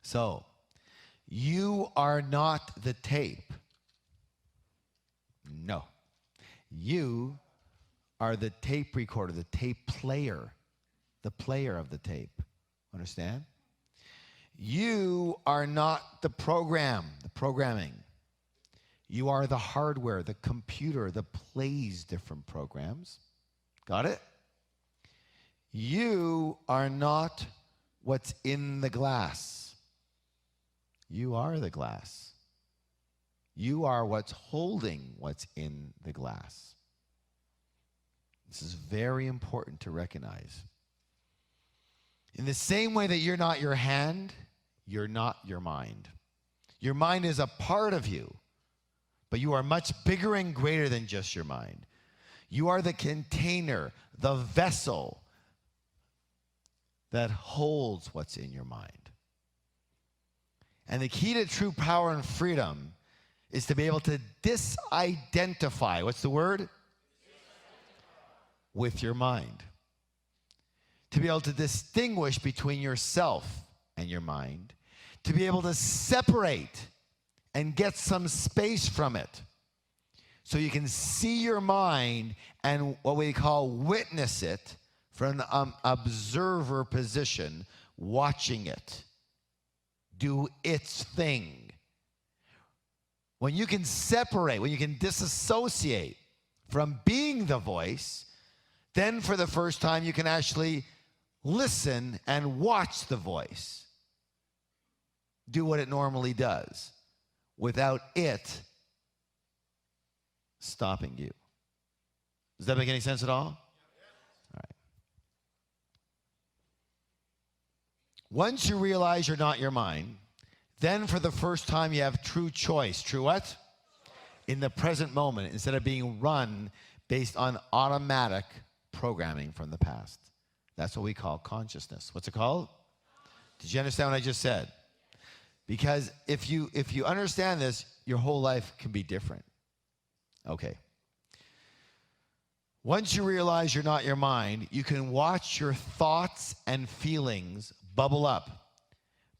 So, you are not the tape. No. You are the tape recorder, the tape player, the player of the tape. Understand? You are not the program, the programming. You are the hardware, the computer that plays different programs. Got it? You are not what's in the glass. You are the glass. You are what's holding what's in the glass. This is very important to recognize. In the same way that you're not your hand, you're not your mind. Your mind is a part of you, but you are much bigger and greater than just your mind. You are the container, the vessel that holds what's in your mind. And the key to true power and freedom is to be able to disidentify. What's the word? With your mind. To be able to distinguish between yourself and your mind. To be able to separate and get some space from it. So you can see your mind and what we call witness it from an observer position, watching it do its thing. When you can separate, when you can disassociate from being the voice, then for the first time you can actually listen and watch the voice do what it normally does without it stopping you. Does that make any sense at all? All right. Once you realize you're not your mind, then for the first time you have true choice. True what? In the present moment, instead of being run based on automatic programming from the past. That's what we call consciousness. What's it called? Did you understand what I just said? Because if you understand this, your whole life can be different. Okay. Once you realize you're not your mind, you can watch your thoughts and feelings bubble up,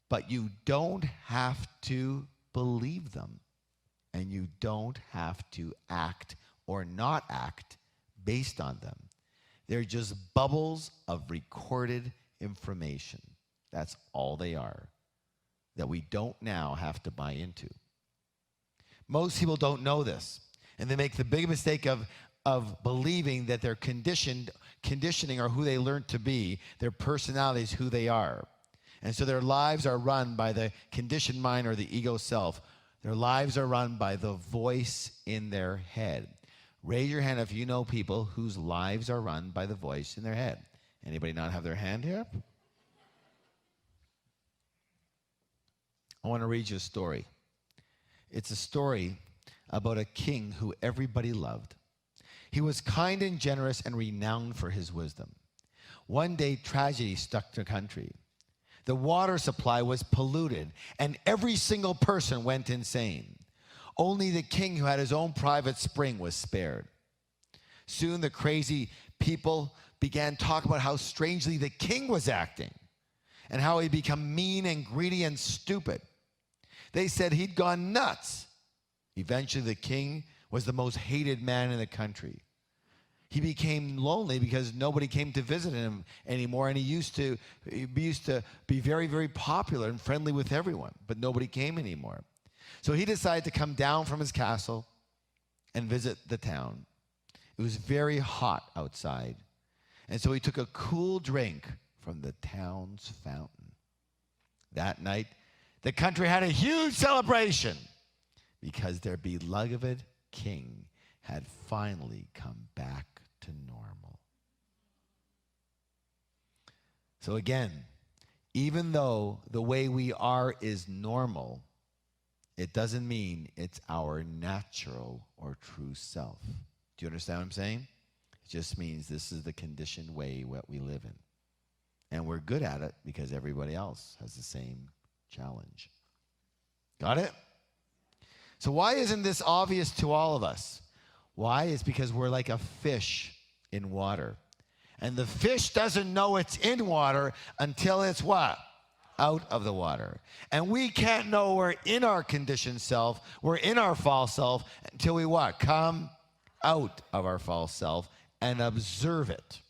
but you don't have to believe them, and you don't have to act or not act based on them. They're just bubbles of recorded information. That's all they are, that we don't now have to buy into. Most people don't know this, and they make the big mistake of believing that their conditioning or who they learned to be, their personality is who they are. And so their lives are run by the conditioned mind or the ego self. Their lives are run by the voice in their head. Raise your hand if you know people whose lives are run by the voice in their head. Anybody not have their hand here? I want to read you a story. It's a story about a king who everybody loved. He was kind and generous and renowned for his wisdom. One day, tragedy struck the country. The water supply was polluted, and every single person went insane. Only the king, who had his own private spring, was spared. Soon the crazy people began talking about how strangely the king was acting and how he'd become mean and greedy and stupid. They said he'd gone nuts. Eventually the king was the most hated man in the country. He became lonely because nobody came to visit him anymore, and he used to be very, very popular and friendly with everyone, but nobody came anymore. So he decided to come down from his castle and visit the town. It was very hot outside, and so he took a cool drink from the town's fountain. That night, the country had a huge celebration because their beloved king had finally come back to normal. So again, even though the way we are is normal, it doesn't mean it's our natural or true self. Do you understand what I'm saying? It just means this is the conditioned way what we live in. And we're good at it because everybody else has the same challenge. Got it? So why isn't this obvious to all of us? Why? It's because we're like a fish in water. And the fish doesn't know it's in water until it's what? out of the water. And we can't know we're in our conditioned self, we're in our false self, until we what? Come out of our false self and observe it.